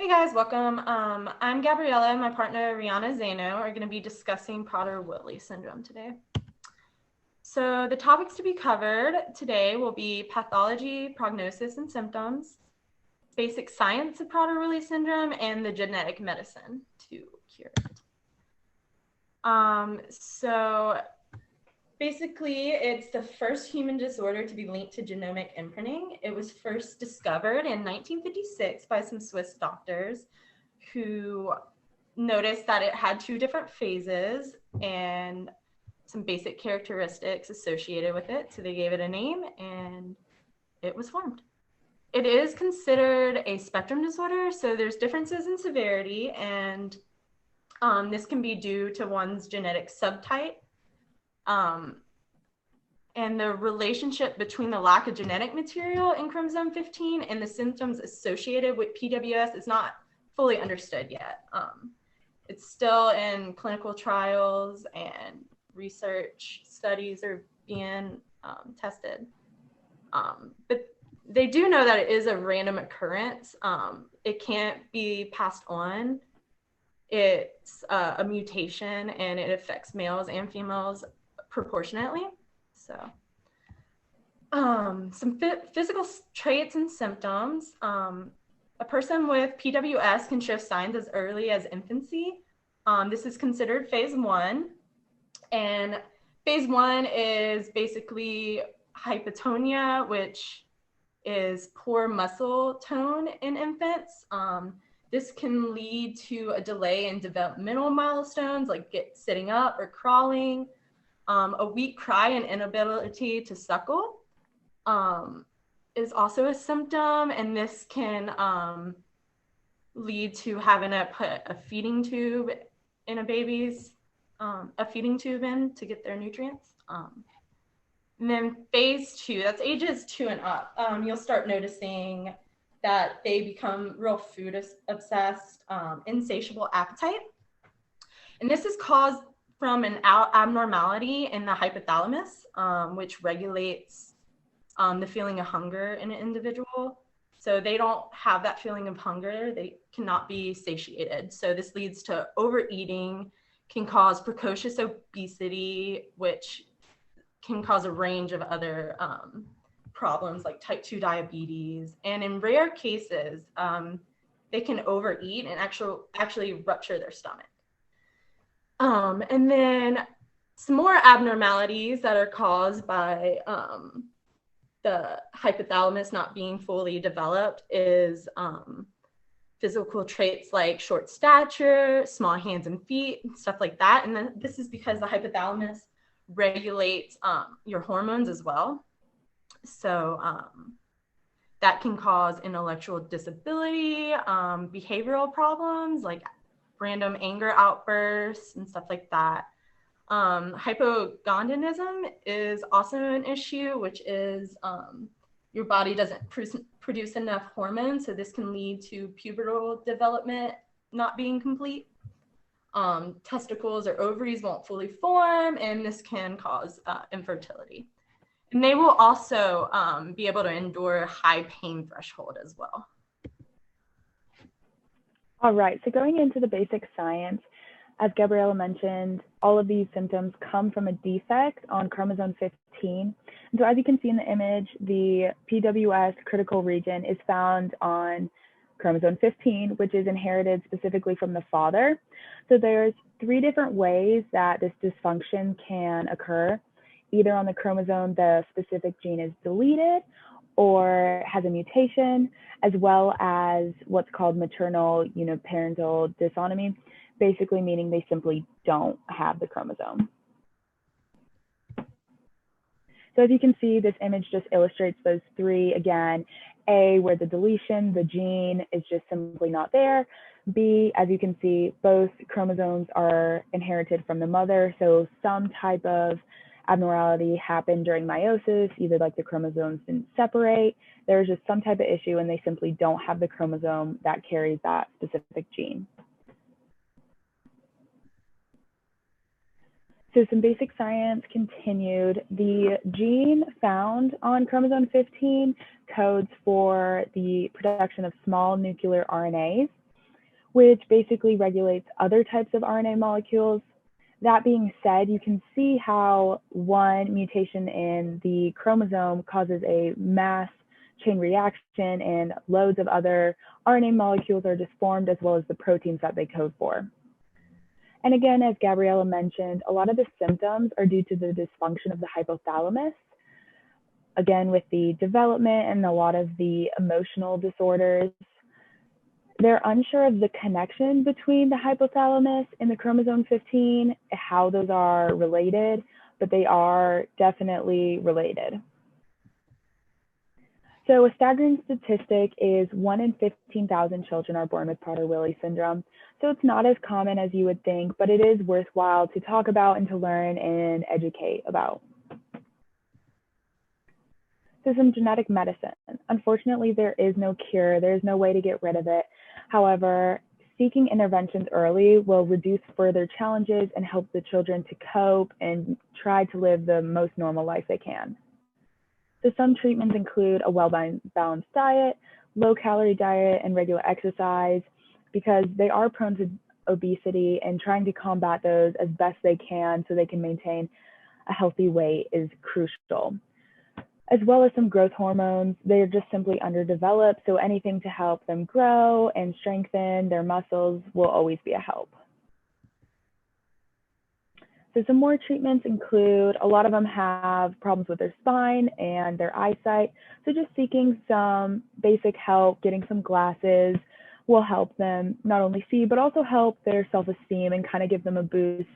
Hey guys, welcome. I'm Gabriella and my partner Rihanna Zano are going to be discussing Prader-willi syndrome today. So the topics to be covered today will be pathology, prognosis, and symptoms, basic science of Prader-willi syndrome, and the genetic medicine to cure it. So basically, it's the first human disorder to be linked to genomic imprinting. It was first discovered in 1956 by some Swiss doctors who noticed that it had two different phases and some basic characteristics associated with it. So they gave it a name and it was formed. It is considered a spectrum disorder. So there's differences in severity, and this can be due to one's genetic subtype. And the relationship between the lack of genetic material in chromosome 15 and the symptoms associated with PWS is not fully understood yet. It's still in clinical trials and research studies are being tested. But they do know that it is a random occurrence. It can't be passed on. It's a mutation and it affects males and females proportionately. So some physical traits and symptoms. A person with PWS can show signs as early as infancy. This is considered phase 1. And phase 1 is basically hypotonia, which is poor muscle tone in infants. This can lead to a delay in developmental milestones like sitting up or crawling, a weak cry and inability to suckle. Is also a symptom, and this can lead to having to put a feeding tube in a baby's feeding tube in to get their nutrients. And then phase 2, that's ages 2 and up. You'll start noticing that they become real food obsessed, insatiable appetite, and this is caused from an abnormality in the hypothalamus, which regulates the feeling of hunger in an individual. So they don't have that feeling of hunger. They cannot be satiated. So this leads to overeating, can cause precocious obesity, which can cause a range of other problems like type 2 diabetes. And in rare cases, they can overeat and actually rupture their stomach. And then some more abnormalities that are caused by the hypothalamus not being fully developed is physical traits like short stature, small hands and feet, and stuff like that. And then this is because the hypothalamus regulates your hormones as well. So that can cause intellectual disability, behavioral problems like random anger outbursts and stuff like that. Hypogonadism is also an issue, which is your body doesn't produce enough hormones, so this can lead to pubertal development not being complete. Testicles or ovaries won't fully form, and this can cause infertility. And they will also be able to endure a high pain threshold as well. All right, so going into the basic science, as Gabriella mentioned, all of these symptoms come from a defect on chromosome 15. And so as you can see in the image, the PWS critical region is found on chromosome 15, which is inherited specifically from the father. So there's 3 different ways that this dysfunction can occur. Either on the chromosome, the specific gene is deleted or has a mutation, as well as what's called maternal uniparental dysautomy, basically meaning they simply don't have the chromosome. So as you can see, this image just illustrates those 3 again. A, where the deletion, the gene is just simply not there. B, as you can see, both chromosomes are inherited from the mother. So some type of abnormality happened during meiosis, either like the chromosomes didn't separate. There's just some type of issue and they simply don't have the chromosome that carries that specific gene. So some basic science continued. The gene found on chromosome 15 codes for the production of small nuclear RNAs. which basically regulates other types of RNA molecules. That being said, you can see how one mutation in the chromosome causes a mass chain reaction and loads of other RNA molecules are just formed, as well as the proteins that they code for. And again, as Gabriella mentioned, a lot of the symptoms are due to the dysfunction of the hypothalamus. Again, with the development and a lot of the emotional disorders, they're unsure of the connection between the hypothalamus and the chromosome 15, how those are related, but they are definitely related. So a staggering statistic is 1 in 15,000 children are born with Prader-Willi syndrome. So it's not as common as you would think, but it is worthwhile to talk about and to learn and educate about. So some genetic medicine. Unfortunately, there is no cure. There's no way to get rid of it. However, seeking interventions early will reduce further challenges and help the children to cope and try to live the most normal life they can. So some treatments include a well-balanced diet, low-calorie diet, and regular exercise, because they are prone to obesity, and trying to combat those as best they can so they can maintain a healthy weight is crucial. As well as some growth hormones. They're just simply underdeveloped, so anything to help them grow and strengthen their muscles will always be a help. So some more treatments include, a lot of them have problems with their spine and their eyesight. So just seeking some basic help, getting some glasses will help them not only see, but also help their self-esteem and kind of give them a boost.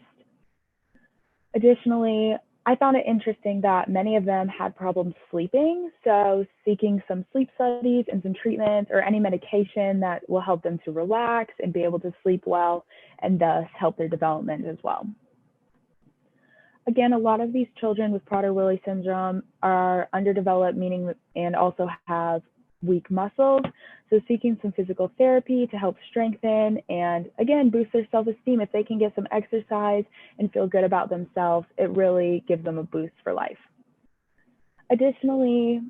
Additionally, I found it interesting that many of them had problems sleeping. So seeking some sleep studies and some treatments or any medication that will help them to relax and be able to sleep well and thus help their development as well. Again, a lot of these children with Prader-Willi syndrome are underdeveloped, meaning and also have weak muscles. So seeking some physical therapy to help strengthen and again, boost their self-esteem. If they can get some exercise and feel good about themselves, it really gives them a boost for life. Additionally,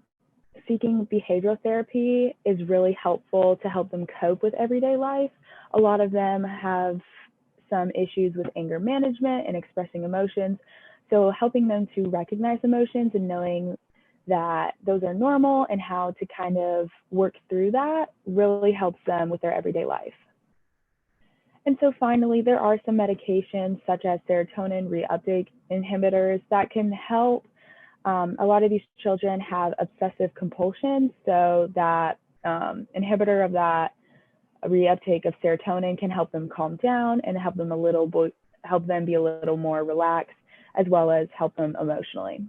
seeking behavioral therapy is really helpful to help them cope with everyday life. A lot of them have some issues with anger management and expressing emotions. So helping them to recognize emotions and knowing that those are normal and how to kind of work through that really helps them with their everyday life. And so finally, there are some medications such as serotonin reuptake inhibitors that can help. A lot of these children have obsessive compulsion, so that inhibitor of that reuptake of serotonin can help them calm down and help them be a little more relaxed, as well as help them emotionally.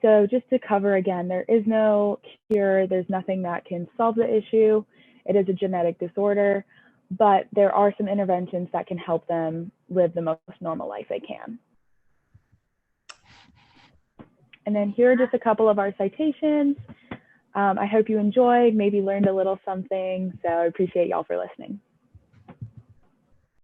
So just to cover again, there is no cure. There's nothing that can solve the issue. It is a genetic disorder, but there are some interventions that can help them live the most normal life they can. And then here are just a couple of our citations. I hope you enjoyed, maybe learned a little something. So I appreciate y'all for listening.